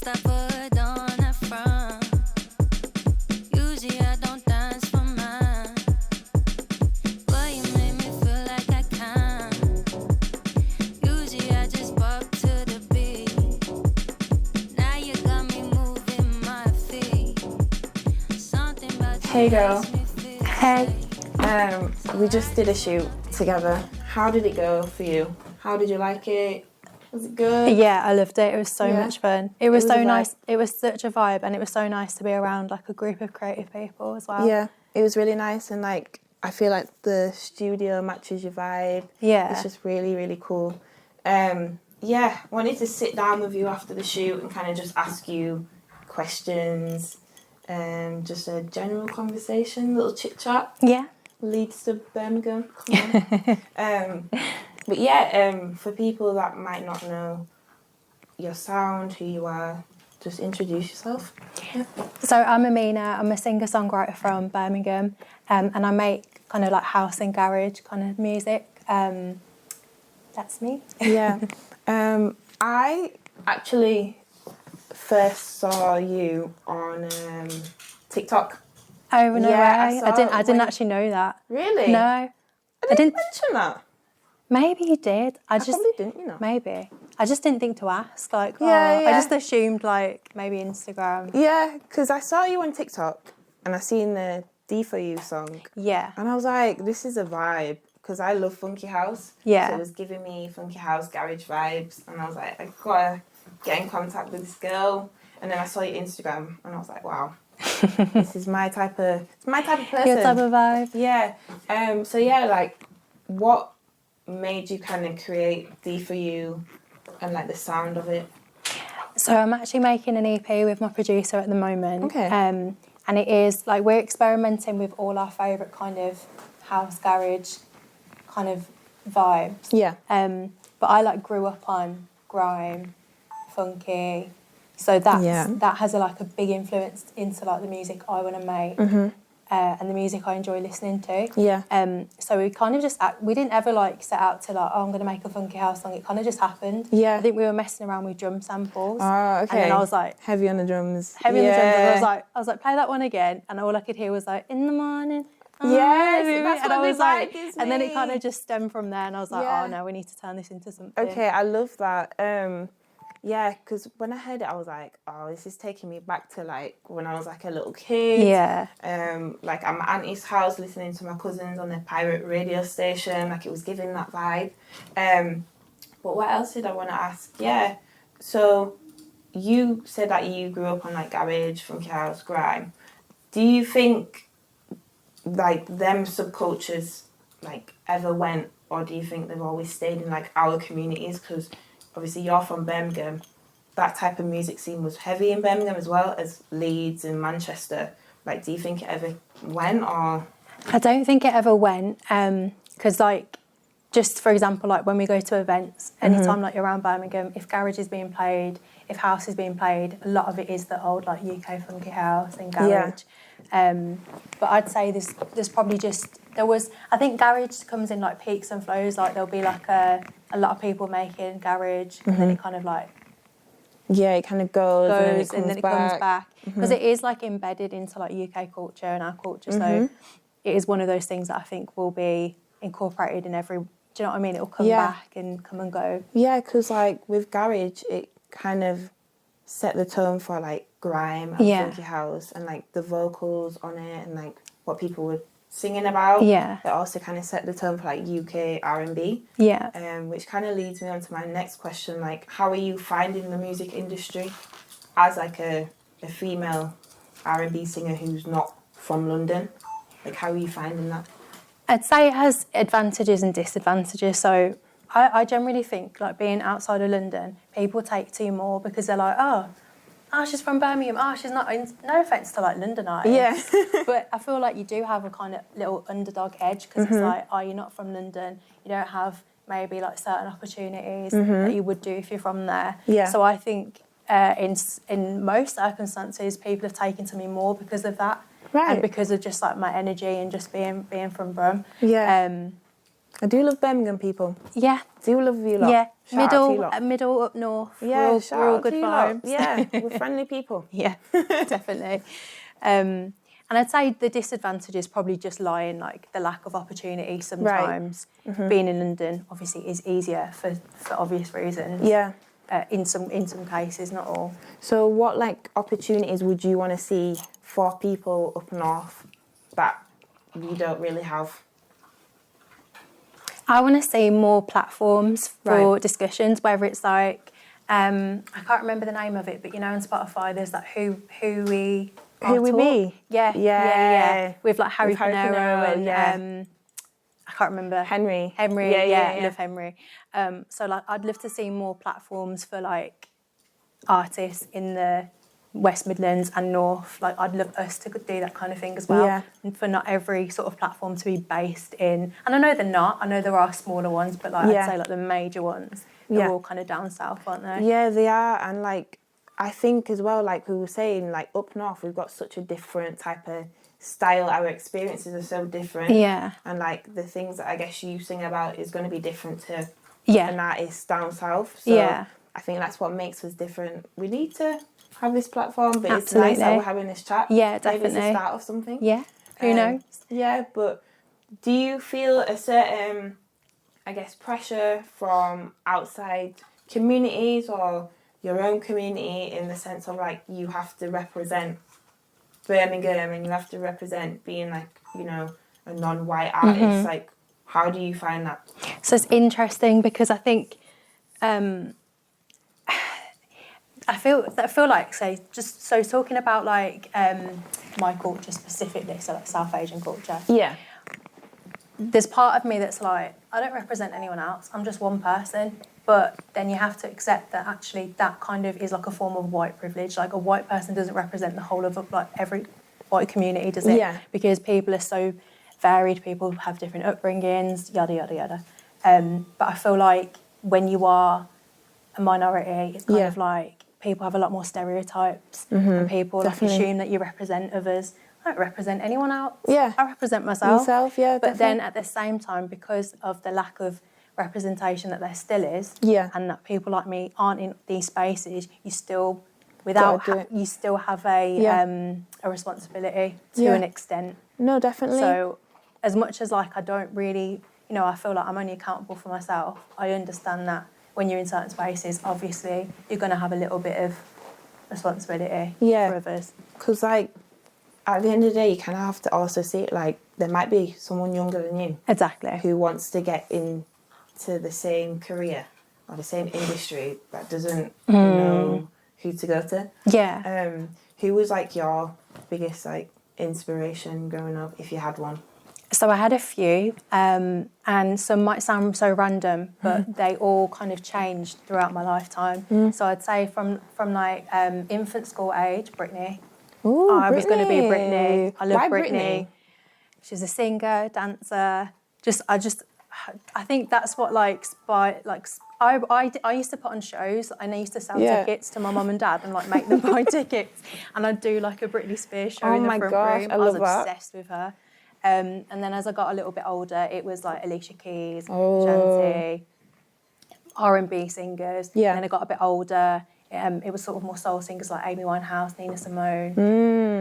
I put on a front. Usually I don't dance for mine, but you made me feel like I can. Usually I just pop to the beat. Now you got me moving my feet. Something about you. Hey girl. makes me feel Hey. safe. We just did a shoot together. How did it go for you? How did you like it? Was it good? Yeah, I loved it. It was so Yeah. much fun. It was was a so vibe. nice. It was such a vibe, and it was so nice to be around like a group of creative people as well. Yeah, it was really nice, and like I feel like the studio matches your vibe. Yeah. It's just really, really cool. Yeah, wanted to sit down with you after the shoot and kind of just ask you questions. Just a general conversation, little chit chat. Yeah. Leads to Birmingham. Come on. But yeah, for people that might not know your sound, who you are, just introduce yourself. Yeah. So I'm Ameenah. I'm a singer-songwriter from Birmingham, and I make kind of like house and garage kind of music. That's me. Yeah. I actually first saw you on TikTok. Oh no Yeah, I way! saw I it didn't when- actually know that. Really? No, I I didn't didn't. mention that. Maybe you did. I probably didn't, you know. Maybe. I just didn't think to ask. Like, Yeah, I yeah. just assumed like maybe Instagram. Yeah, because I saw you on TikTok and I seen the D for You song. Yeah. And I was like, this is a vibe. Because I love Funky House. Yeah. So it was giving me Funky House garage vibes. And I was like, I gotta get in contact with this girl. And then I saw your Instagram and I was like, wow. This is my type of person. Your type of vibe. Yeah. So yeah, like what made you kind of create D for You and like the sound of it? So I'm actually making an EP with my producer at the moment. Okay. And it is like we're experimenting with all our favourite kind of house garage kind of vibes. Yeah. But I like grew up on grime, funky. So that has a big influence into like the music I want to make. And the music I enjoy listening to. Yeah. So we kind of just, we didn't ever like set out to like, oh, I'm going to make a funky house song. It kind of just happened. Yeah. I think we were messing around with drum samples. Oh, okay. And then I was like, heavy on the drums. heavy on the drums. And I was like, play that one again. And all I could hear was like, in the morning. Yes, baby. that's And what I was the vibe like, gives and then it me. kind of just stemmed from there. And I was like, Yeah. oh no, we need to turn this into something. Okay, I love that. Yeah, because when I heard it, I was like, oh, this is taking me back to like when I was like a little kid. Yeah. Like at my auntie's house, listening to my cousins on their pirate radio station. Like it was giving that vibe. But what else did I want to ask? Yeah. So you said that you grew up on like garage, funky house, grime. Do you think like them subcultures like ever went, or do you think they've always stayed in like our communities? Because obviously you're from Birmingham. That type of music scene was heavy in Birmingham as well as Leeds and Manchester. Like, do you think it ever went, or? I don't think it ever went. Because like, just for example, like when we go to events, anytime like you're around Birmingham, if garage is being played, if house is being played, a lot of it is the old like UK funky house and garage. But I'd say there's probably I think garage comes in like peaks and flows. Like there'll be like a lot of people making garage, and then it kind of like Yeah, it kind of goes and then it comes back because it is like embedded into like UK culture and our culture. So it is one of those things that I think will be incorporated in every. Do you know what I mean? It'll come back and come and go. Yeah, because like with garage, it kind of set the tone for like grime and funky house, and like the vocals on it and like what people were singing about. Yeah. It also kind of set the tone for like UK R&B. Yeah. Which kind of leads me on to my next question. Like, how are you finding the music industry as like a female R&B singer who's not from London? Like, how are you finding that? I'd say it has advantages and disadvantages. So I generally think like being outside of London, people take to you more because they're like, oh, she's from Birmingham. Oh, she's not. No offence to like London artists. Yeah. But I feel like you do have a kind of little underdog edge because it's like, oh, you're not from London. You don't have maybe like certain opportunities that you would do if you're from there. Yeah. So I think in most circumstances, people have taken to me more because of that. Right. And because of just like my energy and just being from Brum. Yeah. I do love Birmingham people. Yeah. Do love you lot. Yeah. Shout out to you lot. Middle up north. Yeah, we're all good vibes. Yeah, we're friendly people. Yeah, definitely. And I'd say the disadvantages probably just lie in like the lack of opportunity sometimes. Being in London obviously is easier for obvious reasons. Yeah. In some cases, not all. So what like opportunities would you want to see for people up north that you don't really have? I want to see more platforms for discussions, whether it's like, I can't remember the name of it, but you know, on Spotify, there's that Who We Be? Yeah. With like Harry Pinero, Pinero and I can't remember. Henry. Yeah. Love Henry. So like, I'd love to see more platforms for like artists in the West Midlands and North. Like, I'd love us to do that kind of thing as well. Yeah. And for not every sort of platform to be based in, and I know they're not. I know there are smaller ones, but like I'd say like the major ones, they're all kind of down south, aren't they? Yeah, they are. And like, I think as well, like we were saying, like up north, we've got such a different type of style. Our experiences are so different. Yeah. And like the things that I guess you sing about is going to be different to an artist down south. So yeah. I think that's what makes us different. We need to have this platform, but it's nice that we're having this chat. Yeah, definitely. Maybe it's the start of something. Yeah, who knows? Yeah, but do you feel a certain, I guess, pressure from outside communities or your own community in the sense of like you have to represent Birmingham and you have to represent being like, you know, a non-white artist? Like, how do you find that? So it's interesting because I think I feel like so talking about like my culture specifically, so like South Asian culture. Yeah. There's part of me that's like, I don't represent anyone else. I'm just one person. But then you have to accept that actually that kind of is like a form of white privilege. Like a white person doesn't represent the whole of like every white community, does it? Yeah. Because people are so varied. People have different upbringings, yada yada yada. But I feel like when you are a minority, it's kind of like people have a lot more stereotypes and people like assume that you represent others. I don't represent anyone else. Yeah. I represent myself. But then at the same time, because of the lack of representation that there still is, and that people like me aren't in these spaces, you still, you still have a responsibility to an extent. No, definitely. So as much as like I don't really, you know, I feel like I'm only accountable for myself, I understand that when you're in certain spaces, obviously, you're going to have a little bit of responsibility for others. Because, like, at the end of the day, you kind of have to also see it like there might be someone younger than you. Exactly. Who wants to get into the same career or the same industry that doesn't know who to go to. Yeah. Who was, like, your biggest, like, inspiration growing up, if you had one? So I had a few, and some might sound so random, but they all kind of changed throughout my lifetime. So I'd say from like infant school age, Britney. Ooh, I was going to be Britney. I love Why Britney. She's a singer, dancer. I think that's what like I used to put on shows and I used to sell tickets to my mum and dad and like make them buy tickets, and I'd do like a Britney Spears show in the front room. I was obsessed with her. And then as I got a little bit older, it was like Alicia Keys, Shanti, R&B singers. Yeah. Then I got a bit older. It was sort of more soul singers like Amy Winehouse, Nina Simone,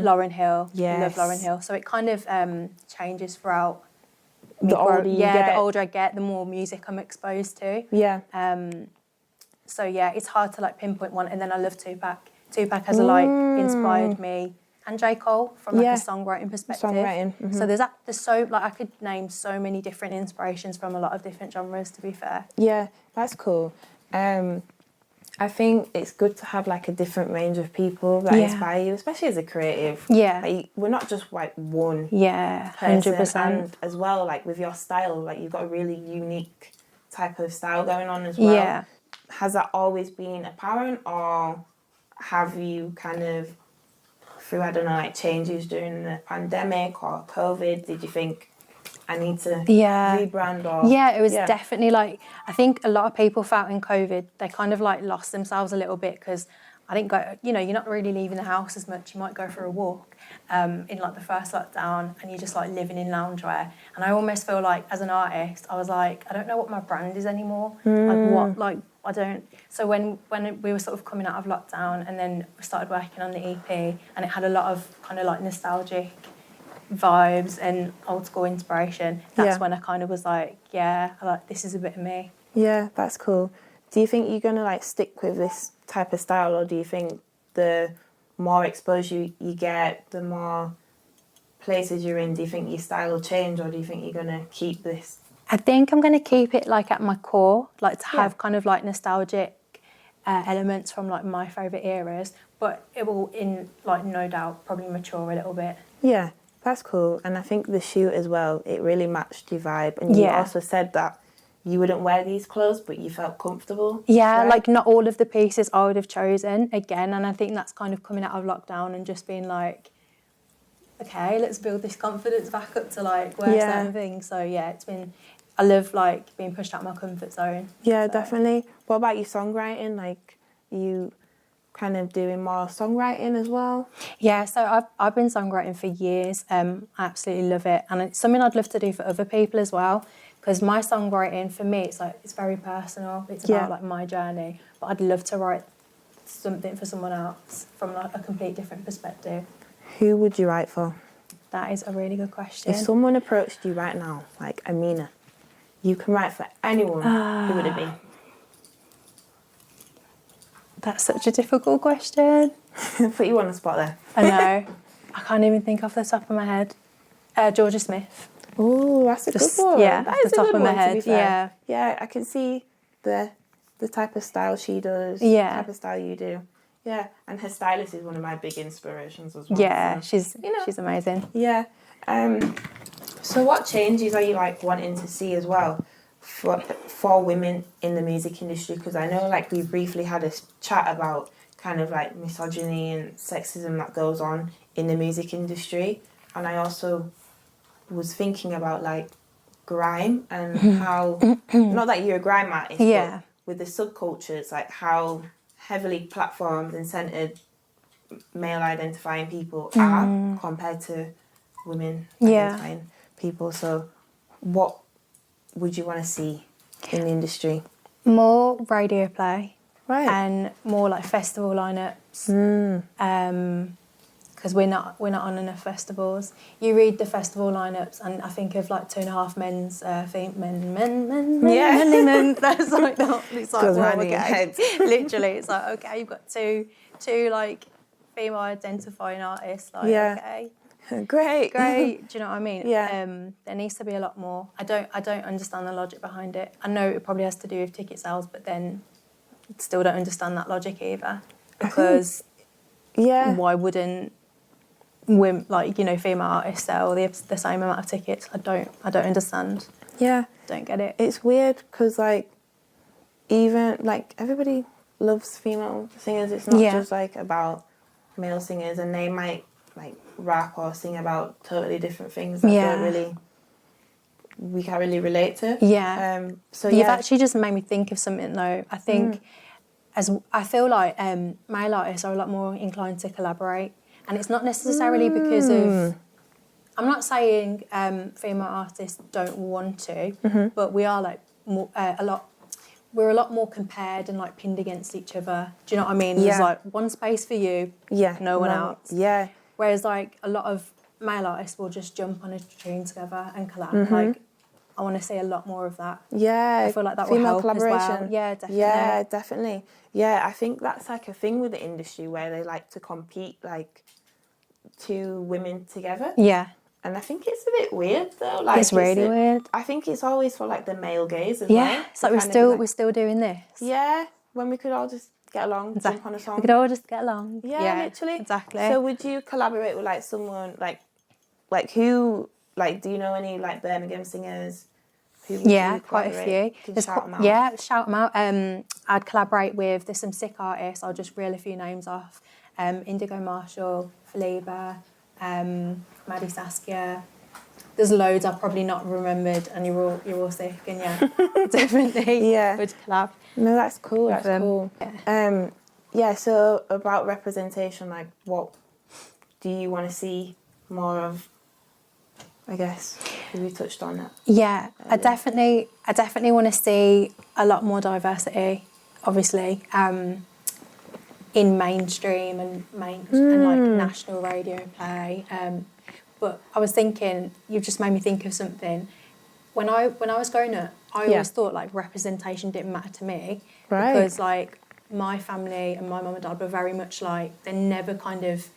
Lauryn Hill. Yes. Love Lauryn Hill. So it kind of changes throughout. The older you get. The older I get, the more music I'm exposed to. Yeah. So yeah, it's hard to like pinpoint one. And then I love Tupac. Tupac has like inspired me. And J. Cole from like a songwriting perspective. So there's so like I could name so many different inspirations from a lot of different genres, to be fair. Yeah, that's cool. I think it's good to have like a different range of people that inspire you, especially as a creative. Yeah. Like, we're not just like one. Yeah, person. 100%. And as well, like with your style, like you've got a really unique type of style going on as well. Yeah. Has that always been apparent, or have you kind of, through, I don't know, like changes during the pandemic or COVID, did you think I need to rebrand? Or it was definitely like, I think a lot of people felt in COVID, they kind of like lost themselves a little bit, because I didn't go, you know, you're not really leaving the house as much. You might go for a walk in like the first lockdown and you're just like living in loungewear. And I almost feel like as an artist, I was like, I don't know what my brand is anymore. I don't. So when we were sort of coming out of lockdown and then we started working on the EP and it had a lot of kind of like nostalgic vibes and old school inspiration, that's when I kind of was like, this is a bit of me. Yeah, that's cool. Do you think you're going to like stick with this type of style, or do you think the more exposure you get, the more places you're in, do you think your style will change, or do you think you're going to keep this? I think I'm going to keep it like at my core, like to have kind of like nostalgic elements from like my favourite eras, but it will, in like no doubt, probably mature a little bit. Yeah, that's cool. And I think the shoot as well, it really matched your vibe. And you also said that you wouldn't wear these clothes, but you felt comfortable. Yeah, right? like not all of the pieces I would have chosen again. And I think that's kind of coming out of lockdown and just being like, okay, let's build this confidence back up to like wear certain things. So I love like being pushed out of my comfort zone. Yeah, definitely. What about your songwriting? Like, you kind of doing more songwriting as well? Yeah, so I've been songwriting for years. I absolutely love it. And it's something I'd love to do for other people as well. Because my songwriting, for me, it's very personal. It's about like my journey. But I'd love to write something for someone else from like a complete different perspective. Who would you write for? That is a really good question. If someone approached you right now, like Ameenah, you can write for anyone, who would it be? That's such a difficult question. Put you on the spot there. I know. I can't even think off the top of my head. Georgia Smith. Oh, that's a good one. Yeah, that off is the a top good of my one, to be head. fair. Yeah, I can see the type of style she does, the type of style you do. Yeah, and her stylist is one of my big inspirations as well. Yeah, so, she's amazing. Yeah. So what changes are you like wanting to see as well for women in the music industry? Because I know like we briefly had a chat about kind of like misogyny and sexism that goes on in the music industry, and I also was thinking about like grime and how not that you're a grime artist, but with the subcultures, like how heavily platformed and centered male identifying people are compared to women identifying people. So what would you want to see in the industry? More radio play, right, and more like festival lineups. Because we're not on enough festivals. You read the festival lineups, and I think of like 2.5 Men's men. That's like that. It's like, well, okay. Literally, it's like, okay, you've got two like female identifying artists. Like, okay, great. Do you know what I mean? Yeah. There needs to be a lot more. I don't understand the logic behind it. I know it probably has to do with ticket sales, but then I still don't understand that logic either. Because why wouldn't women, like, you know, female artists sell the same amount of tickets? I don't understand. Yeah. Don't get it. It's weird because like even like everybody loves female singers. It's not just like about male singers, and they might like rap or sing about totally different things that we can't really relate to. Yeah. So you've actually just made me think of something though. I think I feel like male artists are a lot more inclined to collaborate, and it's not necessarily because of. I'm not saying female artists don't want to, but we are like more, we're a lot more compared and like pinned against each other. Do you know what I mean? There's like one space for you, no one else. Yeah. Whereas like a lot of male artists will just jump on a tune together and collab. Like I want to see a lot more of that. Yeah. I feel like that will help collaboration as well. Yeah, definitely. Yeah, definitely. Yeah, I think that's like a thing with the industry where they like to compete like two women together. Yeah. And I think it's a bit weird though. Like it's really weird. I think it's always for like the male gaze as well. Yeah, it's like we're still doing this. Yeah, when we could all just get along, jump on a song. We could all just get along. Yeah, literally. Exactly. So would you collaborate with like someone like who, like, do you know any like Birmingham singers? Who would you quite a few. Can you shout them out? Yeah, shout them out. I'd collaborate with, there's some sick artists, I'll just reel a few names off. Indigo Marshall, Feliba, Maddie Saskia. There's loads I've probably not remembered, and you're all sick, and definitely would collab. No, that's cool. That's cool. Yeah, so about representation, like what do you want to see more of? I guess we touched on that. Yeah, I definitely want to see a lot more diversity, obviously, in mainstream and like national radio play. But I was thinking, you've just made me think of something. When I was growing up, I always thought like representation didn't matter to me, because like my family and my mum and dad were very much like, they never kind of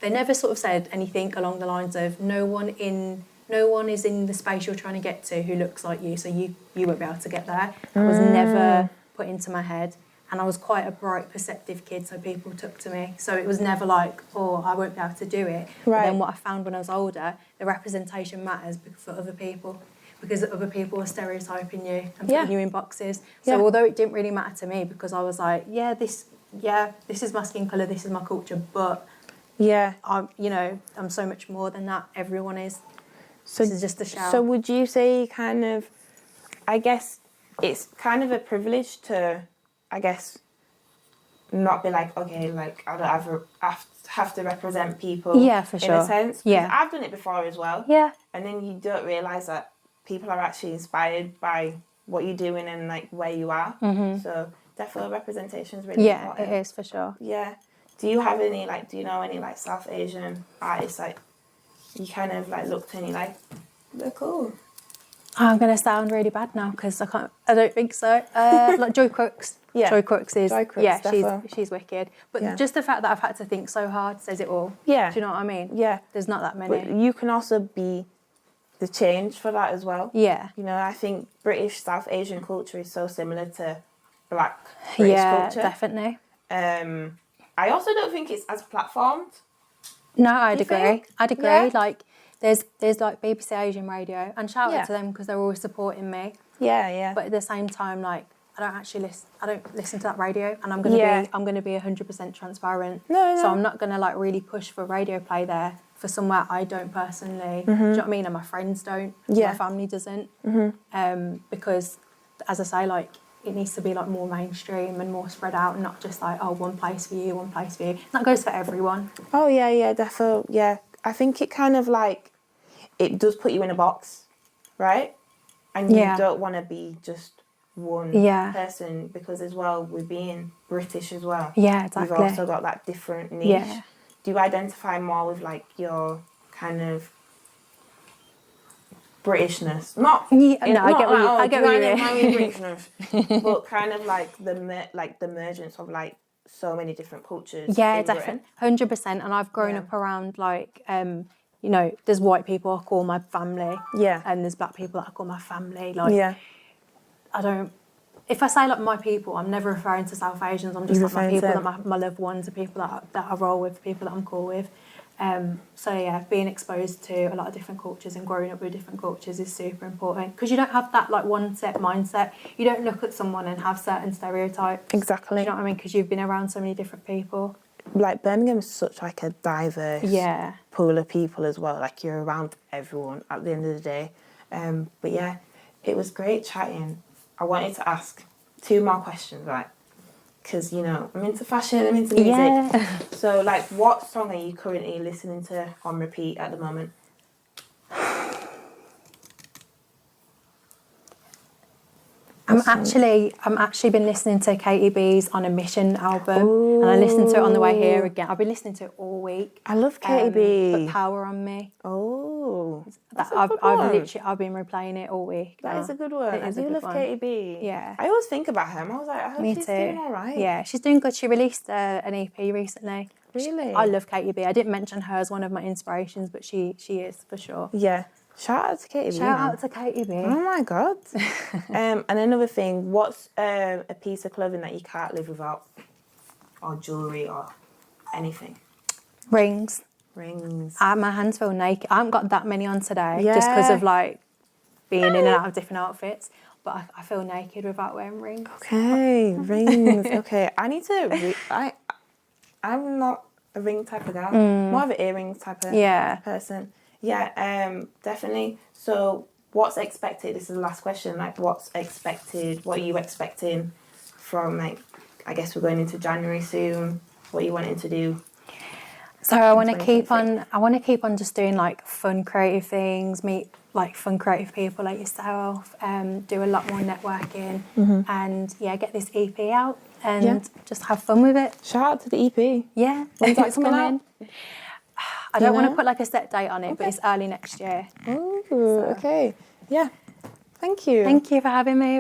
they never sort of said anything along the lines of no one is in the space you're trying to get to who looks like you, so you won't be able to get there. That was never put into my head. And I was quite a bright, perceptive kid, so people took to me. So it was never like, oh, I won't be able to do it. But then what I found when I was older, the representation matters for other people, because other people are stereotyping you and putting you in boxes. So although it didn't really matter to me, because I was like, this is my skin colour, this is my culture, but I'm so much more than that. Everyone is. So this is just a shout. So would you say kind of, I guess it's kind of a privilege to, I guess, not be like, okay, like I don't have to represent people. Yeah, for sure. In a sense. Yeah. I've done it before as well. Yeah. And then you don't realise that people are actually inspired by what you're doing and like where you are. Mm-hmm. So definitely representation is really important. Yeah, it is for sure. Yeah. Do you have any do you know any like South Asian artists like you kind of like looked and you're like, they're cool? I'm going to sound really bad now because I don't think so. Like Joy Crooks. Yeah. Joy Crooks is, she's wicked. But just the fact that I've had to think so hard says it all. Yeah. Do you know what I mean? Yeah. There's not that many. But you can also be the change for that as well. Yeah. You know, I think British South Asian culture is so similar to Black British culture. Yeah, definitely. I also don't think it's as platformed. No, I'd agree. Yeah. Like, there's like BBC Asian Radio, and shout out to them because they're always supporting me. Yeah, yeah. But at the same time, like, I don't listen to that radio, and I'm gonna be 100% transparent. No. So I'm not gonna like really push for radio play there for somewhere I don't personally. Do you know what I mean? And my friends don't. Yeah. My family doesn't. Because, as I say, like, it needs to be like more mainstream and more spread out, and not just like, oh, one place for you, one place for you. That goes for everyone. Oh yeah, definitely. Yeah, I think it kind of like, it does put you in a box, right? And you don't want to be just one person, because as well, with being British as well. Yeah, exactly. You've also got that different niche. Yeah. Do you identify more with like your kind of Britishness? I get what you mean. Britishness, but kind of like the emergence of like so many different cultures. Yeah, definitely, 100%. And I've grown up around like, you know, there's white people I call my family. Yeah. And there's black people that I call my family. Like, if I say like my people, I'm never referring to South Asians. I'm just like my people, that my loved ones, the people that I roll with, the people that I'm cool with. So yeah, being exposed to a lot of different cultures and growing up with different cultures is super important, because you don't have that like one set mindset. You don't look at someone and have certain stereotypes. Exactly. Do you know what I mean? Because you've been around so many different people. Like Birmingham is such like a diverse pool of people as well. Like you're around everyone at the end of the day. But yeah, it was great chatting. I wanted to ask 2 more questions, right? Because, you know, I'm into fashion, I'm into music. Yeah. So, like, what song are you currently listening to on repeat at the moment? I'm actually been listening to Katie B's On a Mission album. Ooh. And I listened to it on the way here again. I've been listening to it all week. I love Katie B. Put Power on Me. Oh, I've been replaying it all week. That is a good one. I do love Katie B. Yeah. I always think about her. I was like, I hope she's doing all right. Yeah, she's doing good. She released an EP recently. Really? I love Katie B. I didn't mention her as one of my inspirations, but she is for sure. Yeah. Shout out to Katie B. Shout out to Katie B. Oh my God. And another thing, what's a piece of clothing that you can't live without? Or jewellery or anything? Rings. My hands feel naked. I haven't got that many on today just because of like being in and out of different outfits. But I feel naked without wearing rings. Okay, rings. Okay, I need to... I'm not a ring type of girl. More of an earrings type of person. Yeah, definitely. So what's expected? This is the last question. Like, what's expected? What are you expecting from like I guess we're going into January soon. What are you wanting to do? So I want to keep 2026? on just doing like fun creative things, meet like fun creative people like yourself, do a lot more networking, and get this EP out and just have fun with it. Shout out to the EP. Yeah, When's that it's coming out? I don't want know? to put like a set date on it, but it's early next year. Ooh, okay. Yeah. Thank you. Thank you for having me.